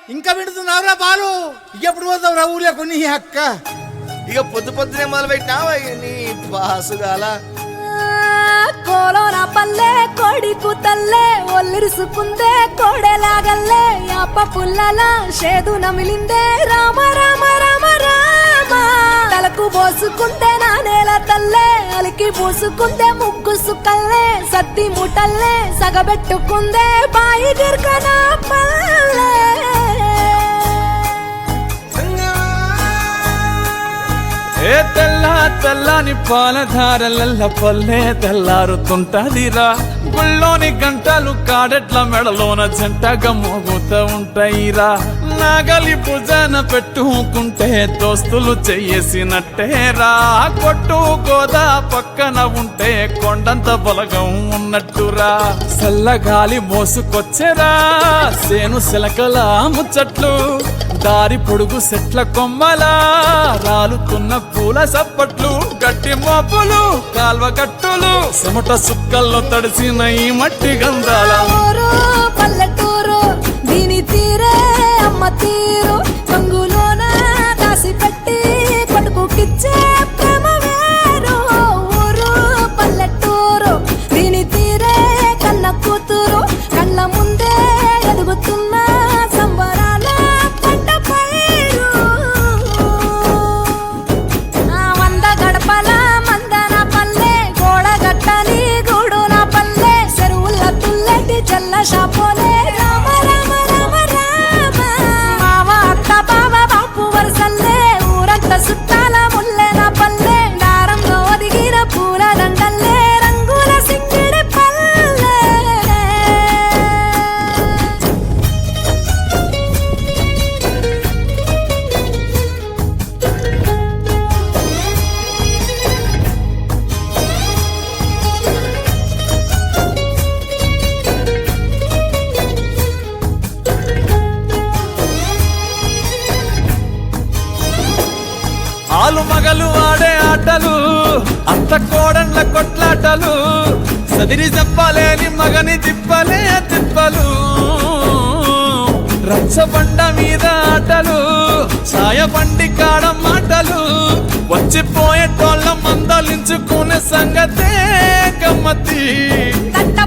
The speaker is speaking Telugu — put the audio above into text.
ఇంకా వింటున్నావురా బాలు? ఎప్పుడు పోతావు రా ఊళ్ళో కొన్ని అక్క? ఇక పొద్దు పొద్దునే మొదలు పెట్టినావా నీ బాసుగాల? కోలోన పల్లె కోడి కూతల్లే ఒల్లిరుసుకుందే కోడెలాగల్లే యాప పుల్లల షేదు నమిలిందే రామ రామ రామ రామ తలకు పోసుకుందే నా నేల తల్లే అలికి పూసుకుందే ముగ్గు సుక్కల్లే సద్ది ముటల్లే సగబెట్టుకుందే బాయి గిర్కన పల్లె ఏ తెల్ల తెల్లని పాలధారలల్ల పల్లె తెల్లారుతుంటదిరా గుళ్ళోని గంటలు కాడెట్ల మెడలోన జంటగా మోగుతూ ఉంటాయిరా నాగలి భుజాన పెట్టుకుంటే దోస్తులు చెయ్యేసినట్టేరా కొట్టు గోదా పక్కన ఉంటే కొండంత బలగం ఉన్నట్టురా చల్లగాలి మోసుకొచ్చెరా సేను సిలకల ముచ్చట్లు దారి పొడుగు సెట్ల కొమ్మలా రాలుతున్న పూల సప్పట్లు గట్టి మోపులు కాల్వ గట్టులు చెమట సుక్కల్లో తడిసిన ఈ మట్టి గంధాల పల్లెటూరు దీని తీరే అమ్మ తీరు కంగులోన దాసి పెట్టి కొడుకుకిచ్చే ప్రేమ వేరు ఊరు పల్లెటూరు దీని తీరే కన్న కూతురు కళ్ళ ముందే ఎదుగుతున్న సంబరాల పంట పైరు వంద గడపల మందన పల్లె గోడగట్టని గూడున పల్లె చెరువుల తుల్లటి చల్ల షాపోలే రామ రామ రామ రామ మావ అత్త బావ బాపు వరసల్లే ఊరంతా సుట్టాల ముల్లెన పల్లె దారంలో ఒదిగిన పూల దండల్లే రంగుల సింగిడి పల్లె ఆలు మగలు ఆడే ఆటలు అత్త కోడండ్ల కొట్లాటలు సదిరి చెప్పలేని మగని తిప్పలే తిప్పలు రచ్చబండ మీద ఆటలు ఛాయ బండి కాడ మాటలు వచ్చిపోయేటోళ్ళ మందలించుకునే సంగతే గమ్మతి తట్ట